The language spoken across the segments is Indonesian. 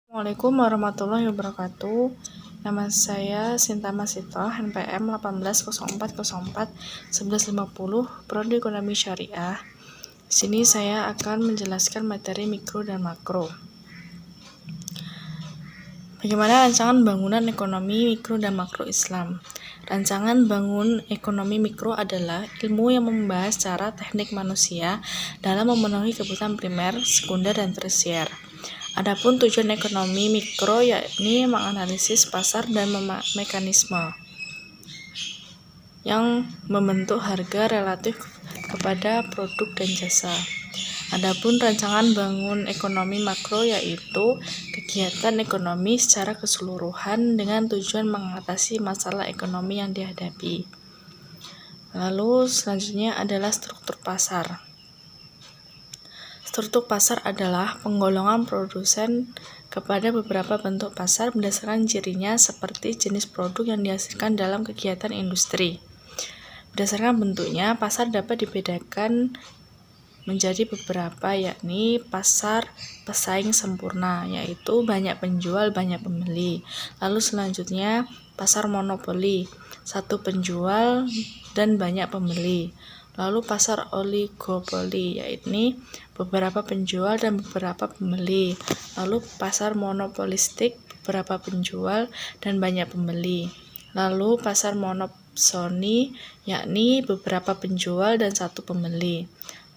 Assalamualaikum warahmatullahi wabarakatuh. Nama saya Sinta Masitoh, NPM 1804041150, Prodi Ekonomi Syariah. Di sini saya akan menjelaskan materi mikro dan makro. Bagaimana rancangan bangunan ekonomi mikro dan makro Islam? Rancangan bangun ekonomi mikro adalah ilmu yang membahas cara teknik manusia dalam memenuhi kebutuhan primer, sekunder, dan tersier. Adapun tujuan ekonomi mikro yakni menganalisis pasar dan mekanisme yang membentuk harga relatif kepada produk dan jasa. Adapun rancangan bangun ekonomi makro yaitu kegiatan ekonomi secara keseluruhan dengan tujuan mengatasi masalah ekonomi yang dihadapi. Lalu selanjutnya adalah struktur pasar. Struktur pasar adalah penggolongan produsen kepada beberapa bentuk pasar berdasarkan cirinya seperti jenis produk yang dihasilkan dalam kegiatan industri. Berdasarkan bentuknya, pasar dapat dibedakan menjadi beberapa, yakni pasar pesaing sempurna, yaitu banyak penjual, banyak pembeli. Lalu selanjutnya pasar monopoli, satu penjual dan banyak pembeli. Lalu pasar oligopoli, yaitu beberapa penjual dan beberapa pembeli. Lalu pasar monopolistik, beberapa penjual dan banyak pembeli. Lalu pasar monopsoni, yakni beberapa penjual dan satu pembeli.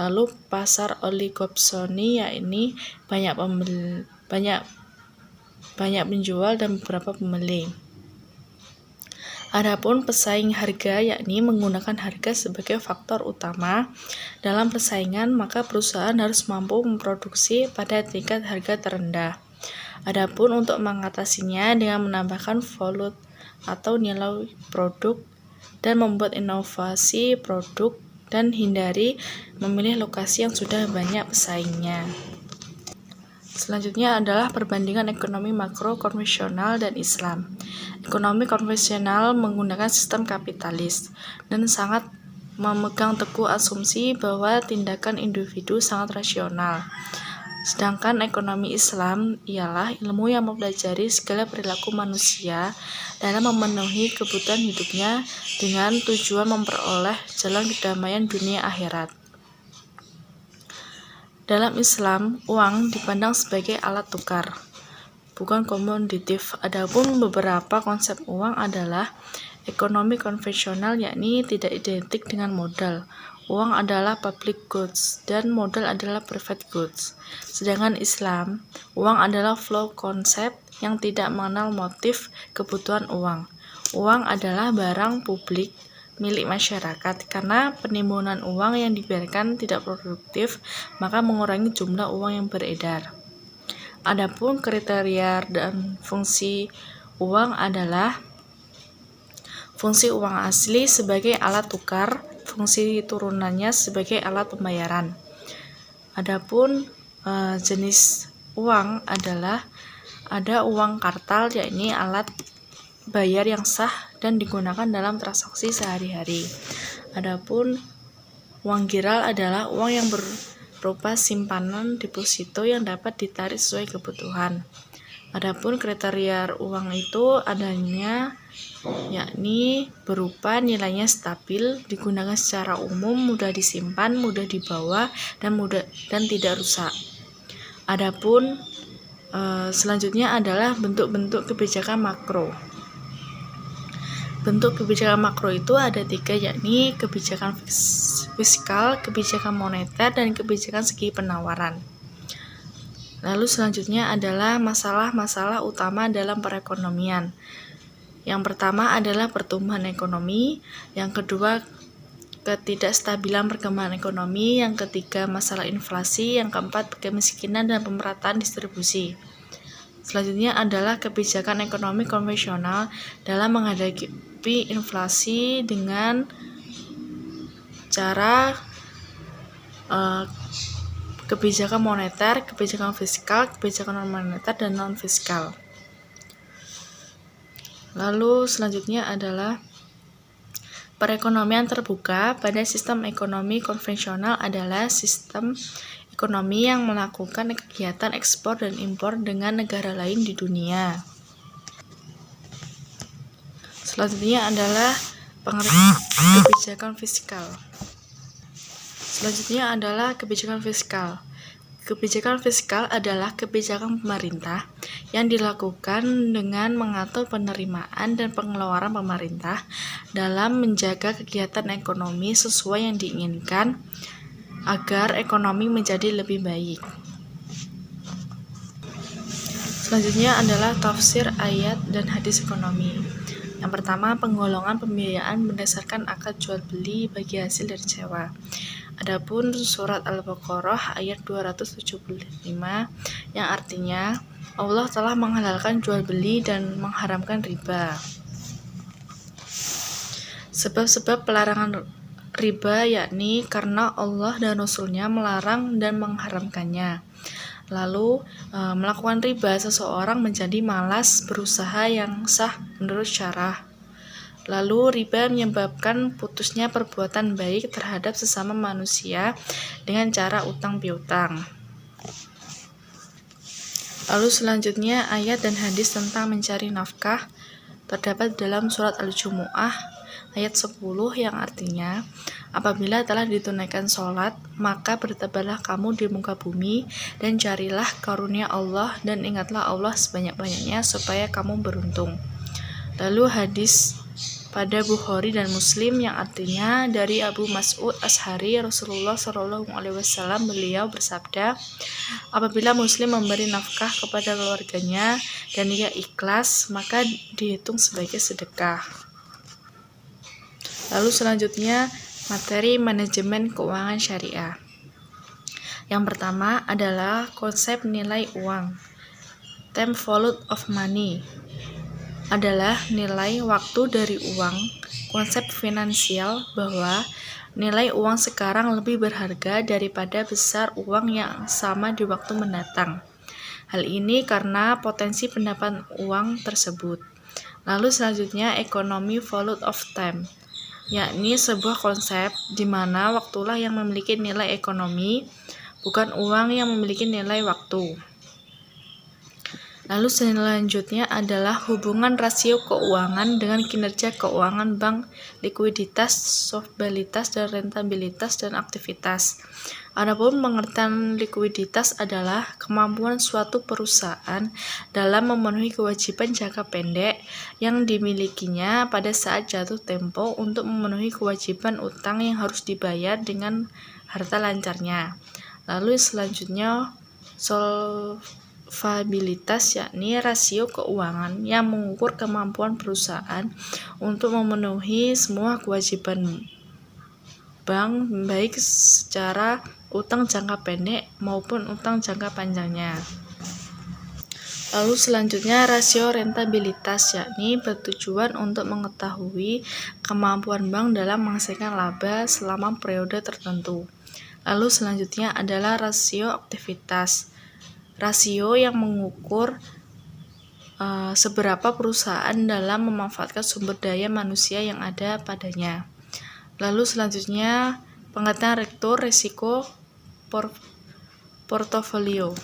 Lalu pasar oligopsoni, yakni banyak penjual dan beberapa pembeli. Adapun pesaing harga, yakni menggunakan harga sebagai faktor utama dalam persaingan, maka perusahaan harus mampu memproduksi pada tingkat harga terendah. Adapun untuk mengatasinya dengan menambahkan volume atau nilai produk dan membuat inovasi produk dan hindari memilih lokasi yang sudah banyak pesaingnya. Selanjutnya adalah perbandingan ekonomi makro konvensional dan Islam. Ekonomi konvensional menggunakan sistem kapitalis dan sangat memegang teguh asumsi bahwa tindakan individu sangat rasional. Sedangkan ekonomi Islam ialah ilmu yang mempelajari segala perilaku manusia dalam memenuhi kebutuhan hidupnya dengan tujuan memperoleh jalan kedamaian dunia akhirat. Dalam Islam, uang dipandang sebagai alat tukar, bukan komoditif. Adapun beberapa konsep uang adalah ekonomi konvensional, yakni tidak identik dengan modal. Uang adalah public goods dan modal adalah private goods. Sedangkan Islam, uang adalah flow konsep yang tidak mengenal motif kebutuhan uang. Uang adalah barang publik milik masyarakat. Karena penimbunan uang yang dibiarkan tidak produktif, maka mengurangi jumlah uang yang beredar. Adapun kriteria dan fungsi uang adalah fungsi uang asli sebagai alat tukar, fungsi turunannya sebagai alat pembayaran. Adapun jenis uang adalah ada uang kartal, yakni alat bayar yang sah dan digunakan dalam transaksi sehari-hari. Adapun uang giral adalah uang yang berupa simpanan deposito yang dapat ditarik sesuai kebutuhan. Adapun kriteria uang itu adanya yakni berupa nilainya stabil, digunakan secara umum, mudah disimpan, mudah dibawa, dan tidak rusak. Adapun selanjutnya adalah bentuk-bentuk kebijakan makro. Bentuk kebijakan makro itu ada 3, yakni kebijakan fiskal, kebijakan moneter, dan kebijakan segi penawaran. Lalu selanjutnya adalah masalah-masalah utama dalam perekonomian. Yang pertama adalah pertumbuhan ekonomi, yang kedua ketidakstabilan perkembangan ekonomi, yang ketiga masalah inflasi, yang keempat kemiskinan dan pemerataan distribusi. Selanjutnya adalah kebijakan ekonomi konvensional dalam menghadapi inflasi dengan cara kebijakan moneter, kebijakan fiskal, kebijakan non-moneter, dan non-fiskal. Lalu selanjutnya adalah perekonomian terbuka. Pada sistem ekonomi konvensional adalah sistem ekonomi yang melakukan kegiatan ekspor dan impor dengan negara lain di dunia. Selanjutnya adalah kebijakan fiskal. Kebijakan fiskal adalah kebijakan pemerintah yang dilakukan dengan mengatur penerimaan dan pengeluaran pemerintah dalam menjaga kegiatan ekonomi sesuai yang diinginkan agar ekonomi menjadi lebih baik. Selanjutnya adalah tafsir ayat dan hadis ekonomi. Yang pertama, penggolongan pembiayaan berdasarkan akad jual beli bagi hasil dari sewa. Adapun surat Al-Baqarah ayat 275 yang artinya Allah telah menghalalkan jual beli dan mengharamkan riba. Sebab-sebab pelarangan riba yakni karena Allah dan Rasul-Nya melarang dan mengharamkannya. Lalu melakukan riba seseorang menjadi malas berusaha yang sah menurut syarah. Lalu riba menyebabkan putusnya perbuatan baik terhadap sesama manusia dengan cara utang piutang. Lalu selanjutnya ayat dan hadis tentang mencari nafkah terdapat dalam surat Al-Jumu'ah ayat 10 yang artinya, apabila telah ditunaikan sholat, maka bertebarlah kamu di muka bumi dan carilah karunia Allah dan ingatlah Allah sebanyak-banyaknya supaya kamu beruntung. Lalu hadis pada Bukhari dan Muslim yang artinya dari Abu Mas'ud Asy'ari Rasulullah SAW beliau bersabda, apabila Muslim memberi nafkah kepada keluarganya dan ia ikhlas, maka dihitung sebagai sedekah. Lalu selanjutnya materi manajemen keuangan syariah. Yang pertama adalah konsep nilai uang. Time value of money adalah nilai waktu dari uang. Konsep finansial bahwa nilai uang sekarang lebih berharga daripada besar uang yang sama di waktu mendatang. Hal ini karena potensi pendapatan uang tersebut. Lalu selanjutnya economy value of time, yakni sebuah konsep di mana waktulah yang memiliki nilai ekonomi, bukan uang yang memiliki nilai waktu. Lalu selanjutnya adalah hubungan rasio keuangan dengan kinerja keuangan bank, likuiditas, solvabilitas, dan rentabilitas dan aktivitas. Adapun pengertian likuiditas adalah kemampuan suatu perusahaan dalam memenuhi kewajiban jangka pendek yang dimilikinya pada saat jatuh tempo untuk memenuhi kewajiban utang yang harus dibayar dengan harta lancarnya. Lalu selanjutnya solvabilitas yakni rasio keuangan yang mengukur kemampuan perusahaan untuk memenuhi semua kewajiban bank baik secara utang jangka pendek maupun utang jangka panjangnya. Lalu selanjutnya rasio rentabilitas yakni bertujuan untuk mengetahui kemampuan bank dalam menghasilkan laba selama periode tertentu. Lalu selanjutnya adalah rasio aktivitas. Rasio yang mengukur seberapa perusahaan dalam memanfaatkan sumber daya manusia yang ada padanya. Lalu selanjutnya pengertian rektur risiko portofolio.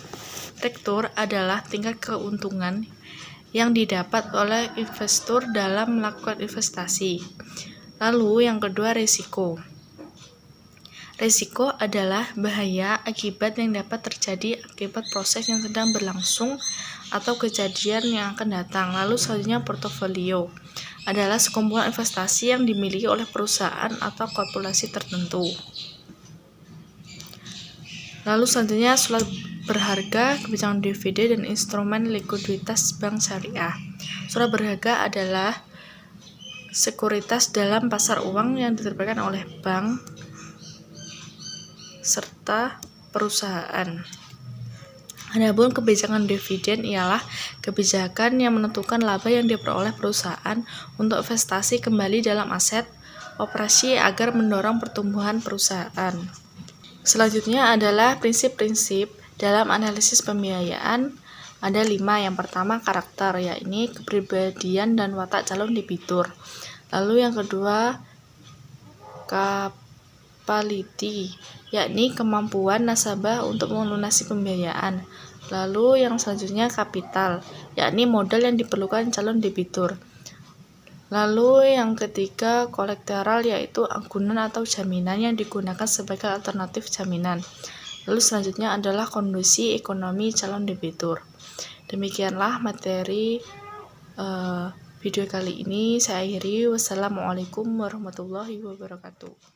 Rektur adalah tingkat keuntungan yang didapat oleh investor dalam melakukan investasi. Lalu yang kedua risiko. Risiko adalah bahaya akibat yang dapat terjadi akibat proses yang sedang berlangsung atau kejadian yang akan datang. Lalu selanjutnya portofolio adalah sekumpulan investasi yang dimiliki oleh perusahaan atau korporasi tertentu. Lalu selanjutnya surat berharga, kebijakan dividen, dan instrumen likuiditas bank syariah. Surat berharga adalah sekuritas dalam pasar uang yang diterbitkan oleh bank serta perusahaan. Adapun kebijakan dividen ialah kebijakan yang menentukan laba yang diperoleh perusahaan untuk investasi kembali dalam aset operasi agar mendorong pertumbuhan perusahaan. Selanjutnya adalah prinsip-prinsip dalam analisis pembiayaan. Ada 5. Yang pertama karakter, yakni kepribadian dan watak calon debitur. Lalu yang kedua capability, yakni kemampuan nasabah untuk melunasi pembiayaan. Lalu yang selanjutnya kapital, yakni modal yang diperlukan calon debitur. Lalu yang ketiga kolateral, yaitu agunan atau jaminan yang digunakan sebagai alternatif jaminan. Lalu selanjutnya adalah kondisi ekonomi calon debitur. Demikianlah materi video kali ini saya akhiri. Wassalamualaikum warahmatullahi wabarakatuh.